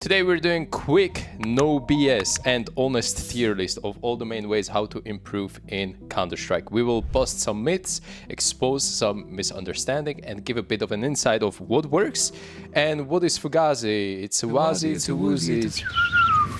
Today we're doing quick, no BS and honest tier list of all the main ways how to improve in Counter-Strike. We will bust some myths, expose some misunderstanding and give a bit of an insight of what works and what is Fugazi, it's a Wazi, it's a Woozy, it's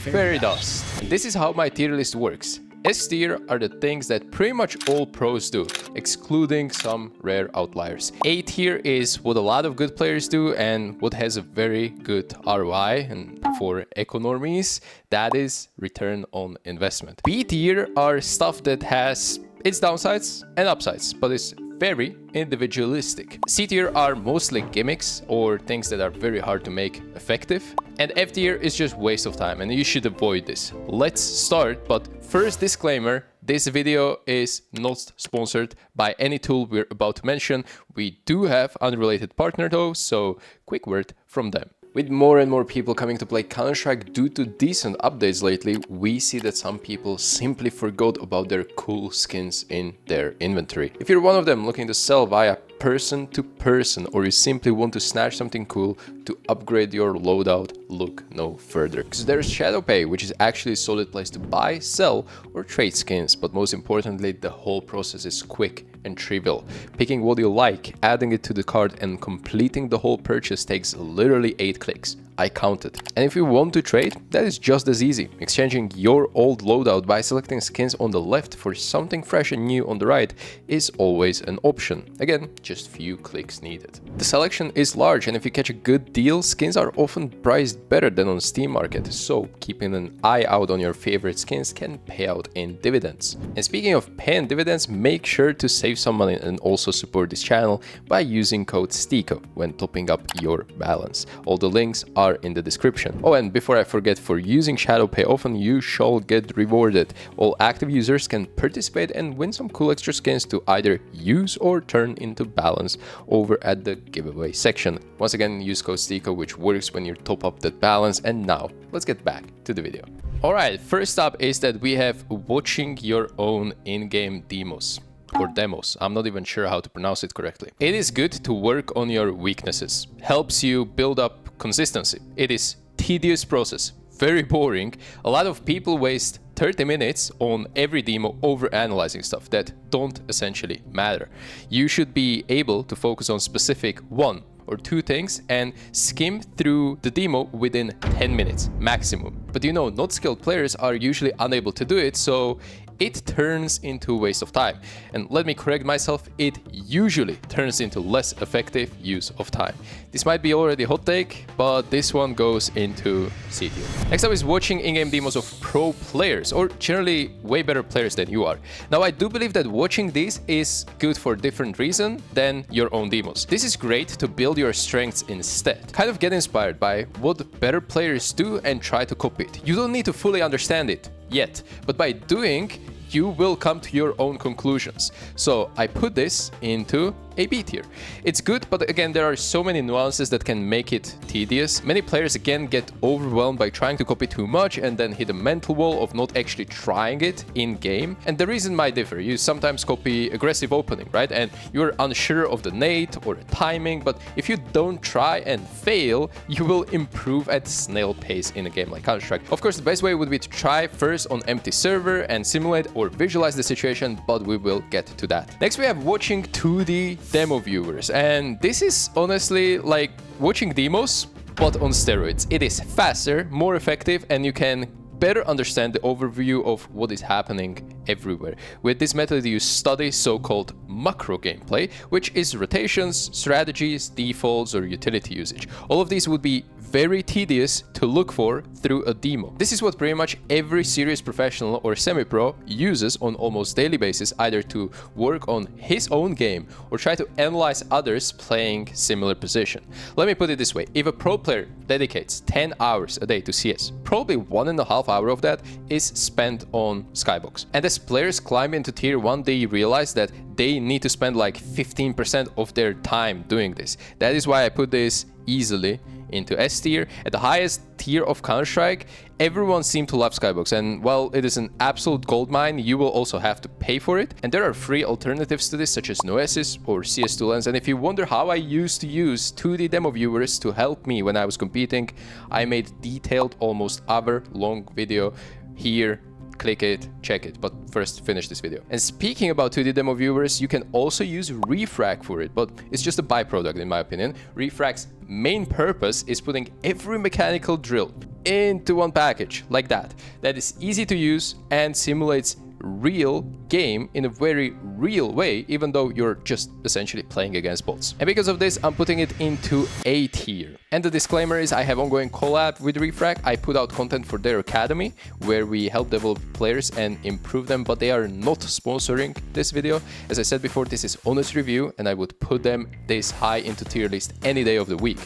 fairy dust. And this is how my tier list works. S tier are the things that pretty much all pros do, excluding some rare outliers. A tier is what a lot of good players do and what has a very good ROI, and for economies, that is return on investment. B tier are stuff that has its downsides and upsides, but it's very individualistic. C tier are mostly gimmicks or things that are very hard to make effective. And F tier is just waste of time and you should avoid this. Let's start, but first disclaimer, this video is not sponsored by any tool we're about to mention. We do have unrelated partner though, so quick word from them. With more and more people coming to play Counter-Strike due to decent updates lately, we see that some people simply forgot about their cool skins in their inventory. If you're one of them looking to sell via person to person, or you simply want to snatch something cool to upgrade your loadout, look no further. Because there's ShadowPay, which is actually a solid place to buy, sell, or trade skins, but most importantly, the whole process is quick and trivial. Picking what you like, adding it to the cart, and completing the whole purchase takes literally 8 clicks. I counted. And if you want to trade, that is just as easy. Exchanging your old loadout by selecting skins on the left for something fresh and new on the right is always an option. Again, just few clicks needed. The selection is large, and if you catch a good deal, skins are often priced better than on Steam Market, so keeping an eye out on your favorite skins can pay out in dividends. And speaking of paying dividends, make sure to save some money and also support this channel by using code STYKO when topping up your balance. All the links are in the description. Oh, and before I forget, for using ShadowPay often, you shall get rewarded. All active users can participate and win some cool extra skins to either use or turn into balance over at the giveaway section. Once again, use code STYKO, which works when you top up that balance. And now, let's get back to the video. Alright, first up is that we have watching your own in-game demos. Or demos, I'm not even sure how to pronounce it correctly. It is good to work on your weaknesses, helps you build up consistency. It is tedious process, very boring. A lot of people waste 30 minutes on every demo over analyzing stuff that don't essentially matter. You should be able to focus on specific 1 or 2 things and skim through the demo within 10 minutes maximum. But you know, not skilled players are usually unable to do it, so it turns into a waste of time. And let me correct myself, it usually turns into less effective use of time. This might be already a hot take, but this one goes into C tier. Next up is watching in-game demos of pro players, or generally way better players than you are. Now, I do believe that watching these is good for a different reason than your own demos. This is great to build your strengths instead. Kind of get inspired by what better players do and try to copy it. You don't need to fully understand it yet, but by doing, you will come to your own conclusions. So I put this into a B tier. It's good, but again, there are so many nuances that can make it tedious. Many players again get overwhelmed by trying to copy too much and then hit a mental wall of not actually trying it in game. And the reason might differ. You sometimes copy aggressive opening, right? And you're unsure of the nade or the timing, but if you don't try and fail, you will improve at snail pace in a game like Counter-Strike. Of course, the best way would be to try first on empty server and simulate or visualize the situation, but we will get to that. Next, we have watching 2D demo viewers, and this is honestly like watching demos but on steroids. It is faster, more effective, and you can better understand the overview of what is happening everywhere. With this method, you study so-called macro gameplay, which is rotations, strategies, defaults, or utility usage. All of these would be very tedious to look for through a demo. This is what pretty much every serious professional or semi-pro uses on almost daily basis, either to work on his own game or try to analyze others playing similar position. Let me put it this way. If a pro player dedicates 10 hours a day to CS, probably 1.5 hours of that is spent on Skybox. And as players climb into tier 1, they realize that they need to spend like 15% of their time doing this. That is why I put this easily into S tier. At the highest tier of Counter-Strike, everyone seemed to love Skybox, and while it is an absolute goldmine, you will also have to pay for it. And there are free alternatives to this, such as Noesis or CS2 Lens. And if you wonder how I used to use 2D demo viewers to help me when I was competing, I made detailed, almost hour-long video here. Click it, check it, but first finish this video. And speaking about 2D demo viewers, you can also use Refrag for it, but it's just a byproduct in my opinion. Refrag's main purpose is putting every mechanical drill into one package like that. That is easy to use and simulates real game in a very real way, even though you're just essentially playing against bots. And because of this, I'm putting it into A tier. And the disclaimer is I have ongoing collab with Refrag. I put out content for their academy where we help develop players and improve them, but they are not sponsoring this video. As I said before, this is honest review and I would put them this high into tier list any day of the week.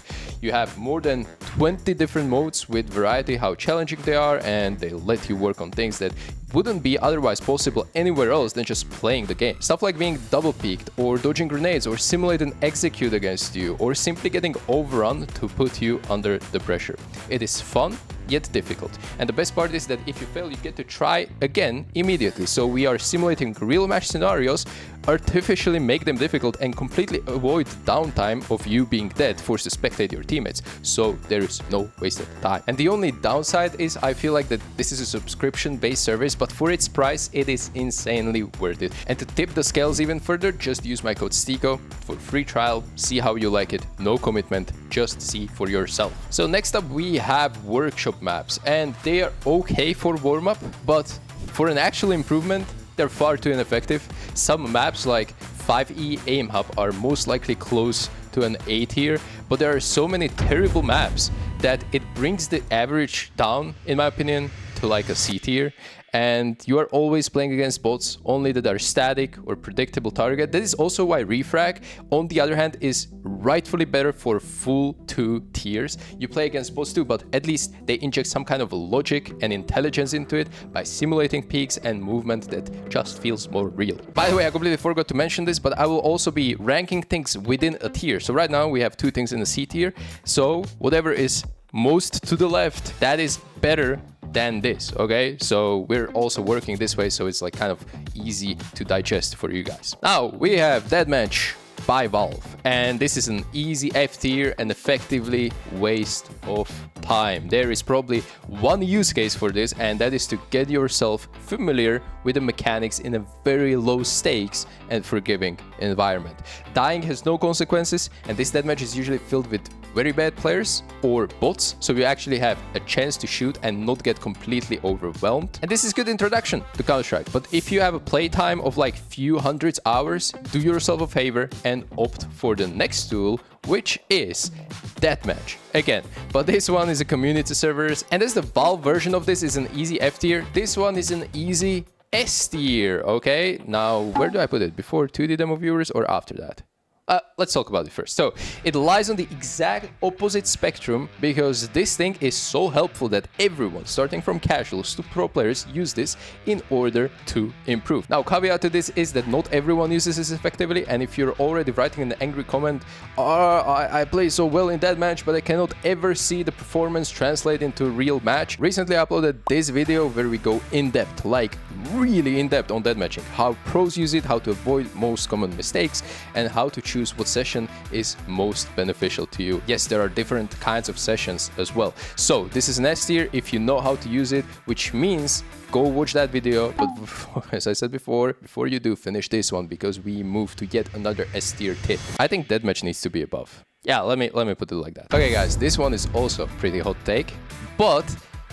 You have more than 20 different modes with variety how challenging they are, and they let you work on things that wouldn't be otherwise possible anywhere else than just playing the game. Stuff like being double peeked or dodging grenades or simulate an execute against you or simply getting overrun to put you under the pressure. It is fun yet difficult. And the best part is that if you fail, you get to try again immediately. So we are simulating real match scenarios, artificially make them difficult and completely avoid downtime of you being dead, forced to spectate your teammates. So there is no wasted time. And the only downside is I feel like that this is a subscription-based service, but for its price, it is insanely worth it. And to tip the scales even further, just use my code STYKO for free trial. See how you like it. No commitment, just see for yourself. So next up, we have workshop maps, and they are okay for warm-up, but for an actual improvement, they're far too ineffective. Some maps like 5E Aim Hub are most likely close to an A tier, but there are so many terrible maps that it brings the average down, in my opinion, to like a C tier. And you are always playing against bots only that are static or predictable target. That is also why Refrag, on the other hand, is rightfully better for full 2 tiers. You play against bots too, but at least they inject some kind of logic and intelligence into it by simulating peaks and movement that just feels more real. By the way, I completely forgot to mention this, but I will also be ranking things within a tier. So right now we have 2 things in the C tier. So whatever is most to the left, that is better than this, okay? So we're also working this way, so it's like kind of easy to digest for you guys. Now we have Deathmatch by Valve, and this is an easy F tier and effectively waste of time. There is probably one use case for this, and that is to get yourself familiar with the mechanics in a very low stakes and forgiving environment. Dying has no consequences, and this deathmatch is usually filled with very bad players or bots, so you actually have a chance to shoot and not get completely overwhelmed. And this is good introduction to Counter-Strike, but if you have a playtime of like few hundreds hours, do yourself a favor and opt for the next tool, which is Deathmatch again. But this one is a community servers, and as the Valve version of this is an easy F tier, this one is an easy S tier, okay? Now, where do I put it? Before 2D demo viewers or after that? Let's talk about it first. So it lies on the exact opposite spectrum because this thing is so helpful that everyone, starting from casuals to pro players, use this in order to improve. Now, caveat to this is that not everyone uses this effectively, and if you're already writing an angry comment, I play so well in that match, but I cannot ever see the performance translate into a real match. Recently I uploaded this video where we go in depth, like really in depth on deathmatching, how pros use it, how to avoid most common mistakes, and how to choose what session is most beneficial to you. Yes, there are different kinds of sessions as well. So this is an S tier if you know how to use it, which means go watch that video. But as I said before you do, finish this one because we move to yet another S tier tip. I think deathmatch needs to be above. Yeah, let me put it like that. Okay guys, this one is also pretty hot take, but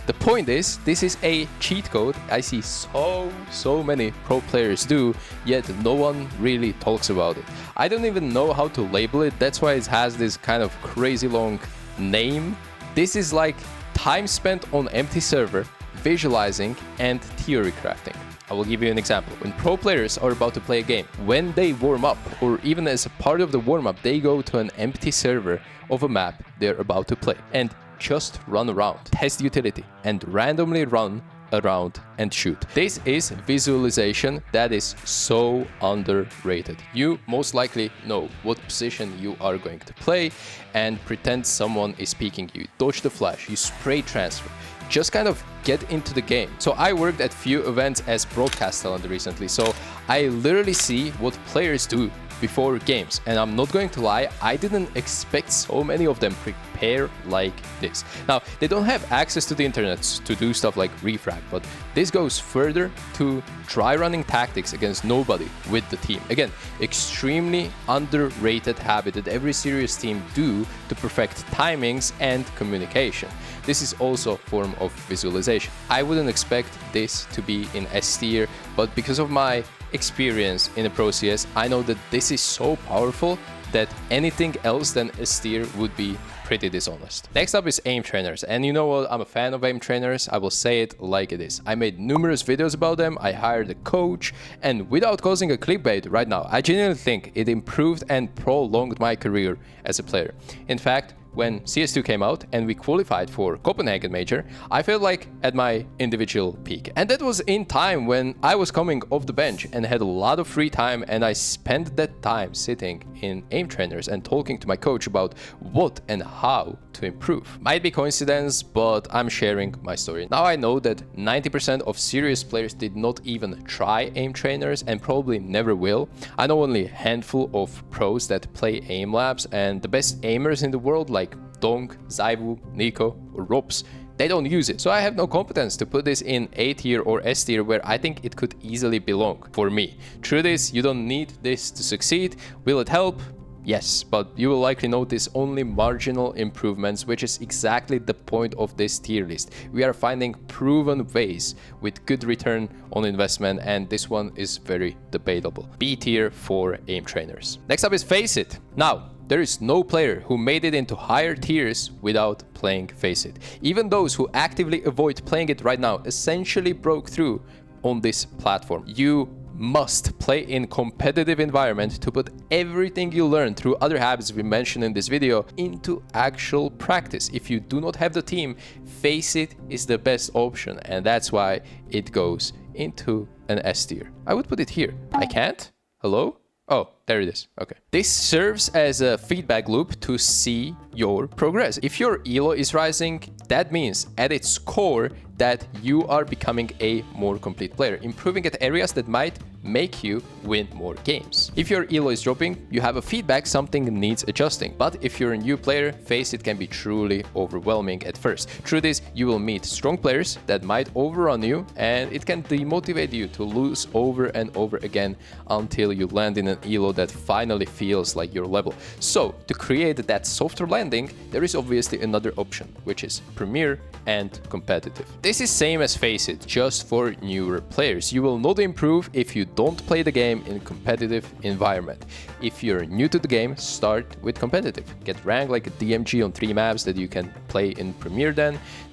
the point is, this is a cheat code I see so many pro players do, yet no one really talks about it. I don't even know how to label it, that's why it has this kind of crazy long name. This is like time spent on empty server, visualizing and theory crafting. I will give you an example. When pro players are about to play a game, when they warm up, or even as a part of the warm up, they go to an empty server of a map they're about to play and just run around, test utility, and randomly run around and shoot. This is visualization that is so underrated. You most likely know what position you are going to play and pretend someone is peeking you. Dodge the flash, you spray transfer. Just kind of get into the game. So I worked at few events as broadcast talent recently, so I literally see what players do before games, and I'm not going to lie, I didn't expect so many of them prepare like this. Now, they don't have access to the internet to do stuff like Refrag, but this goes further to try running tactics against nobody with the team. Again, extremely underrated habit that every serious team do to perfect timings and communication. This is also a form of visualization. I wouldn't expect this to be in S tier, but because of my experience in the Pro CS, I know that this is so powerful that anything else than S tier would be pretty dishonest. Next up is aim trainers, and you know what, I'm a fan of aim trainers. I will say it like it is. I made numerous videos about them, I hired a coach, and without causing a clickbait right now, I genuinely think it improved and prolonged my career as a player. In fact, when CS2 came out and we qualified for Copenhagen Major, I felt like at my individual peak. And that was in time when I was coming off the bench and had a lot of free time, and I spent that time sitting in aim trainers and talking to my coach about what and how to improve. Might be coincidence, but I'm sharing my story. Now I know that 90% of serious players did not even try aim trainers and probably never will. I know only a handful of pros that play aim labs, and the best aimers in the world like Dong, Zaivu, Nico, or Rops, they don't use it. So I have no competence to put this in A tier or S tier where I think it could easily belong for me. Through this, you don't need this to succeed. Will it help? Yes, but you will likely notice only marginal improvements, which is exactly the point of this tier list. We are finding proven ways with good return on investment, and this one is very debatable. B tier for aim trainers. Next up is Faceit. Now, there is no player who made it into higher tiers without playing Faceit. Even those who actively avoid playing it right now essentially broke through on this platform. You must play in competitive environment to put everything you learn through other habits we mentioned in this video into actual practice. If you do not have the team, Faceit is the best option, and that's why it goes into an S tier. I would put it here. I can't? Hello? Oh, there it is. Okay. This serves as a feedback loop to see your progress. If your elo is rising, that means at its core that you are becoming a more complete player, improving at areas that might make you win more games. If your elo is dropping, you have a feedback something needs adjusting. But if you're a new player, Faceit can be truly overwhelming at first. Through this, you will meet strong players that might overrun you, and it can demotivate you to lose over and over again until you land in an elo that finally feels like your level. So to create that softer landing, there is obviously another option, which is Premier and competitive. This is same as Faceit, just for newer players. You will not improve if you don't play the game in a competitive environment. If you're new to the game, start with competitive. Get ranked like a DMG on 3 maps that you can play in Premier,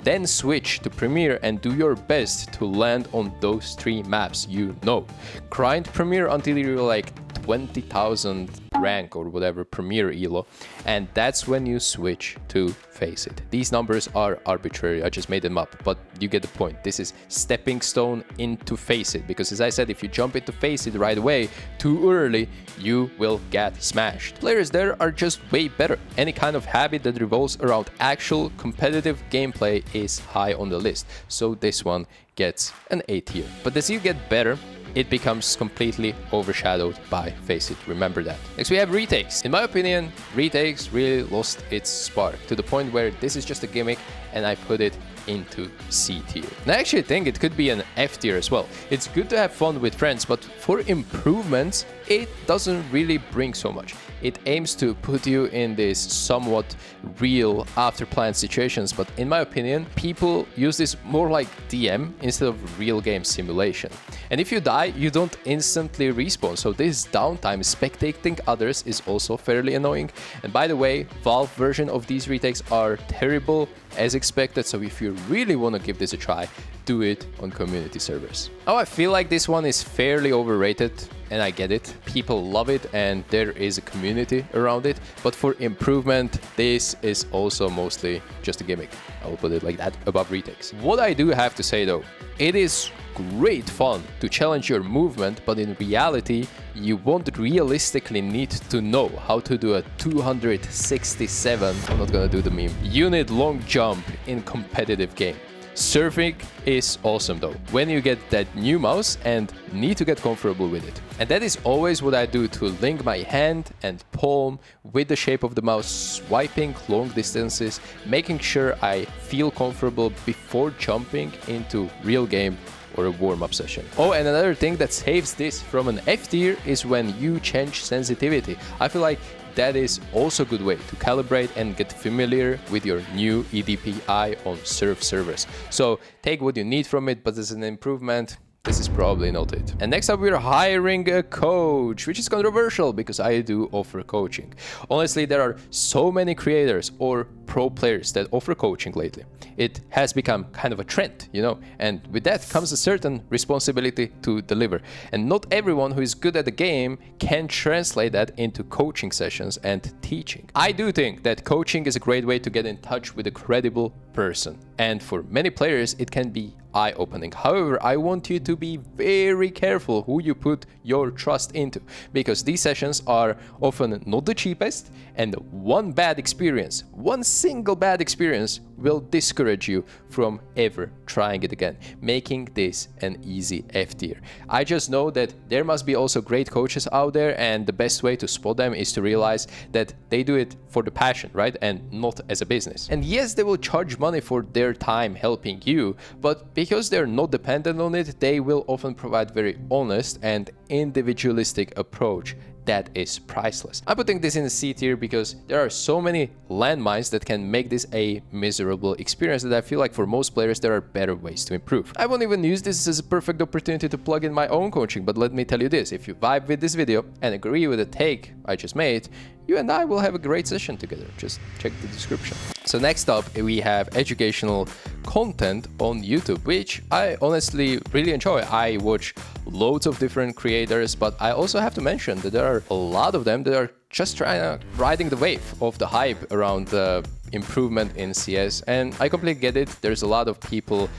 then switch to Premier and do your best to land on those 3 maps you know. Grind Premier until you're like 20,000 rank or whatever Premier elo, and that's when you switch to Faceit. These numbers are arbitrary, I just made them up, but you get the point. This is stepping stone into Faceit, because as I said, if you jump into Faceit right away too early, you will get smashed. Players there are just way better. Any kind of habit that revolves around actual competitive gameplay is high on the list, so this one gets an A tier. But as you get better, it becomes completely overshadowed by Faceit. Remember that. Next, we have Retakes. In my opinion, Retakes really lost its spark to the point where this is just a gimmick, and I put it into C tier. And I actually think it could be an F tier as well. It's good to have fun with friends, but for improvements, it doesn't really bring so much. It aims to put you in this somewhat real after-planned situations, but in my opinion, people use this more like DM instead of real game simulation. And if you die, you don't instantly respawn, so this downtime spectating others is also fairly annoying. And by the way, Valve version of these retakes are terrible as expected, so if you really want to give this a try, do it on community servers. Now I feel like this one is fairly overrated. and I get it. People love it and there is a community around it. But for improvement, this is also mostly just a gimmick. I will put it like that above retakes. What I do have to say though, it is great fun to challenge your movement, but in reality, you won't realistically need to know how to do a 267, I'm not gonna do the meme, unit long jump in competitive game. Surfing is awesome though, when you get that new mouse and need to get comfortable with it. And that is always what I do to link my hand and palm with the shape of the mouse, swiping long distances, making sure I feel comfortable before jumping into real game or a warm-up session. Oh, and another thing that saves this from an F tier is when you change sensitivity. I feel like that is also a good way to calibrate and get familiar with your new EDPI on surf servers. So take what you need from it, but as an improvement, this is probably not it. And next up, we're hiring a coach, which is controversial because I do offer coaching. Honestly, there are so many creators or pro players that offer coaching lately. It has become kind of a trend, you know, and with that comes a certain responsibility to deliver. And not everyone who is good at the game can translate that into coaching sessions and teaching. I do think that coaching is a great way to get in touch with a credible person. And for many players, it can be eye-opening. However, I want you to be very careful who you put your trust into, because these sessions are often not the cheapest, and one bad experience, one single bad experience will discourage you from ever trying it again, making this an easy F tier. I just know that there must be also great coaches out there, and the best way to spot them is to realize that they do it for the passion, right? And not as a business. And yes, they will charge money for their time helping you, but because they're not dependent on it, they will often provide very honest and individualistic approach that is priceless. I'm putting this in a C tier because there are so many landmines that can make this a miserable experience that I feel like for most players there are better ways to improve. I won't even use this as a perfect opportunity to plug in my own coaching, but let me tell you this, if you vibe with this video and agree with the take I just made, you and I will have a great session together. Just check the description. So next up, we have educational content on YouTube, which I honestly really enjoy. I watch loads of different creators, but I also have to mention that there are a lot of them that are just riding the wave of the hype around the improvement in CS, and I completely get it. There's a lot of people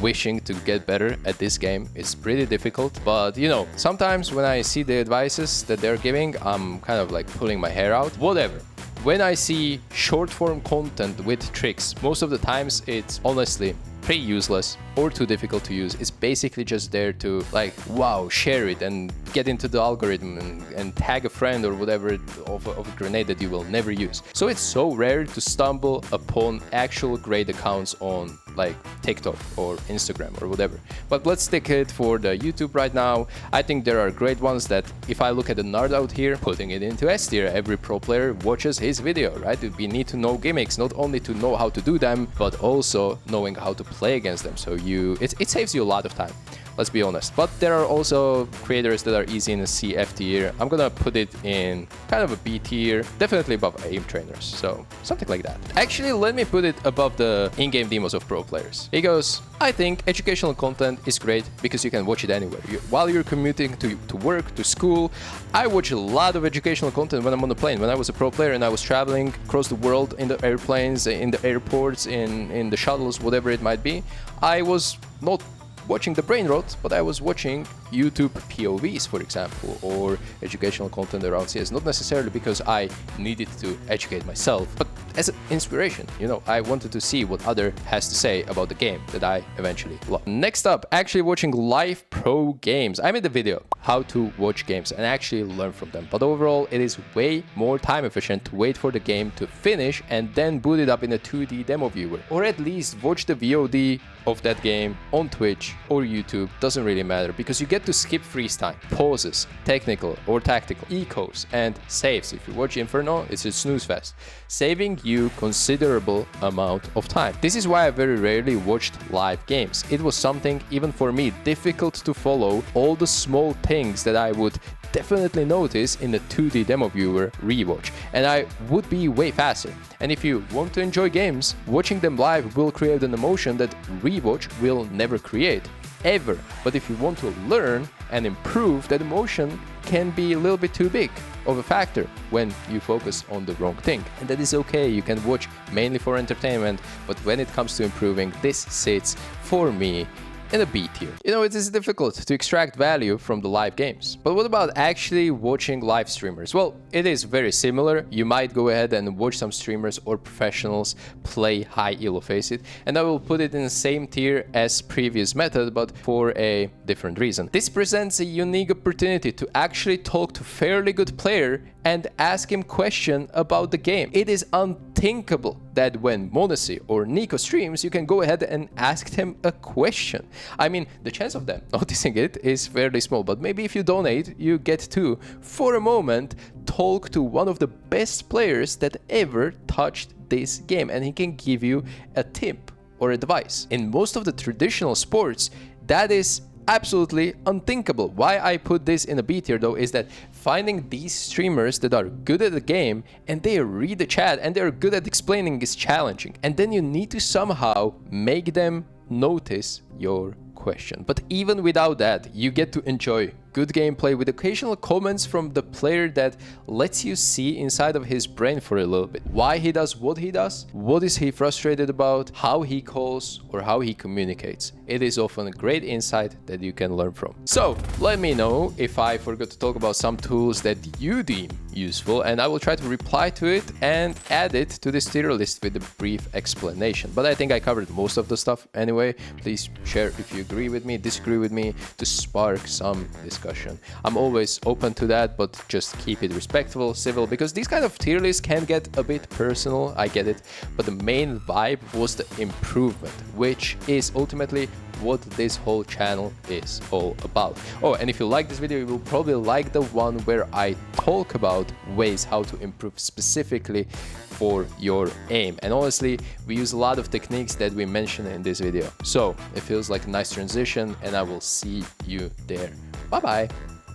wishing to get better at this game. It's pretty difficult, but you know, sometimes when I see the advices that they're giving, I'm kind of like pulling my hair out. Whatever. When I see short form content with tricks, most of the times it's honestly pretty useless or too difficult to use. It's basically just there to like, wow, share it and get into the algorithm and tag a friend or whatever of a grenade that you will never use. So it's so rare to stumble upon actual great accounts on like TikTok or Instagram or whatever. But let's take it for the YouTube right now. I think there are great ones that if I look at the nerd out here, putting it into S tier, every pro player watches his video, right? We need to know gimmicks, not only to know how to do them, but also knowing how to play against them. So it saves you a lot of time. Let's be honest. But there are also creators that are easy in a C F tier. I'm gonna put it in kind of a B tier, definitely above aim trainers, so something like that. Actually, let me put it above the in-game demos of pro players, because I think educational content is great because you can watch it anywhere. While you're commuting to work, to school, I watch a lot of educational content when I'm on the plane. When I was a pro player and I was traveling across the world in the airplanes, in the airports, in the shuttles, whatever it might be, I was not watching the brain rot, but I was watching YouTube POVs, for example, or educational content around CS, not necessarily because I needed to educate myself, but as an inspiration. You know, I wanted to see what other has to say about the game that I eventually loved. Next up, actually watching live pro games. I made a video how to watch games and actually learn from them, but overall it is way more time efficient to wait for the game to finish and then boot it up in a 2D demo viewer, or at least watch the VOD of that game on Twitch or YouTube. Doesn't really matter, because you get to skip freeze time, pauses, technical or tactical, ecos, and saves. If you watch Inferno, it's a snooze fest, saving you considerable amount of time. This is why I very rarely watched live games. It was something, even for me, difficult to follow all the small things that I would definitely notice in the 2D demo viewer rewatch, and I would be way faster. And if you want to enjoy games, watching them live will create an emotion that rewatch will never create. ever. But if you want to learn and improve, that emotion can be a little bit too big of a factor when you focus on the wrong thing. And that is okay, you can watch mainly for entertainment, but when it comes to improving, this sits for me in a B tier. You know, it is difficult to extract value from the live games. But what about actually watching live streamers? Well, it is very similar. You might go ahead and watch some streamers or professionals play high elo Faceit, and I will put it in the same tier as previous method, but for a different reason. This presents a unique opportunity to actually talk to fairly good player and ask him question about the game. It is unthinkable that when Monesi or Nico streams, you can go ahead and ask them a question. I mean, the chance of them noticing it is fairly small, but maybe if you donate, you get to, for a moment, talk to one of the best players that ever touched this game, and he can give you a tip or advice. In most of the traditional sports, that is absolutely unthinkable. Why I put this in a B tier though is that finding these streamers that are good at the game and they read the chat and they're good at explaining is challenging. And then you need to somehow make them notice your question. But even without that, you get to enjoy good gameplay with occasional comments from the player that lets you see inside of his brain for a little bit. Why he does, what is he frustrated about, how he calls or how he communicates. It is often a great insight that you can learn from. So let me know if I forgot to talk about some tools that you deem useful, and I will try to reply to it and add it to this tier list with a brief explanation. But I think I covered most of the stuff anyway. Please share if you agree with me, disagree with me, to spark some discussion. I'm always open to that, but just keep it respectful, civil, because these kind of tier lists can get a bit personal, I get it, but the main vibe was the improvement, which is ultimately what this whole channel is all about. Oh, and if you like this video, you will probably like the one where I talk about ways how to improve specifically for your aim. And honestly, we use a lot of techniques that we mentioned in this video. So it feels like a nice transition, and I will see you there. Bye-bye.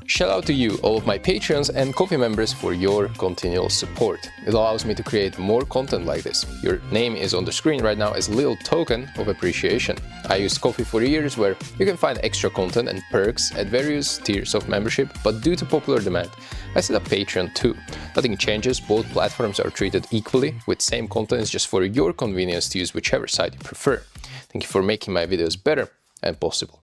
Shout out to you, all of my Patreons and Coffee members, for your continual support. It allows me to create more content like this. Your name is on the screen right now as a little token of appreciation. I used Coffee for years, where you can find extra content and perks at various tiers of membership, but due to popular demand, I set up Patreon too. Nothing changes, both platforms are treated equally, with same content, is just for your convenience to use whichever side you prefer. Thank you for making my videos better and possible.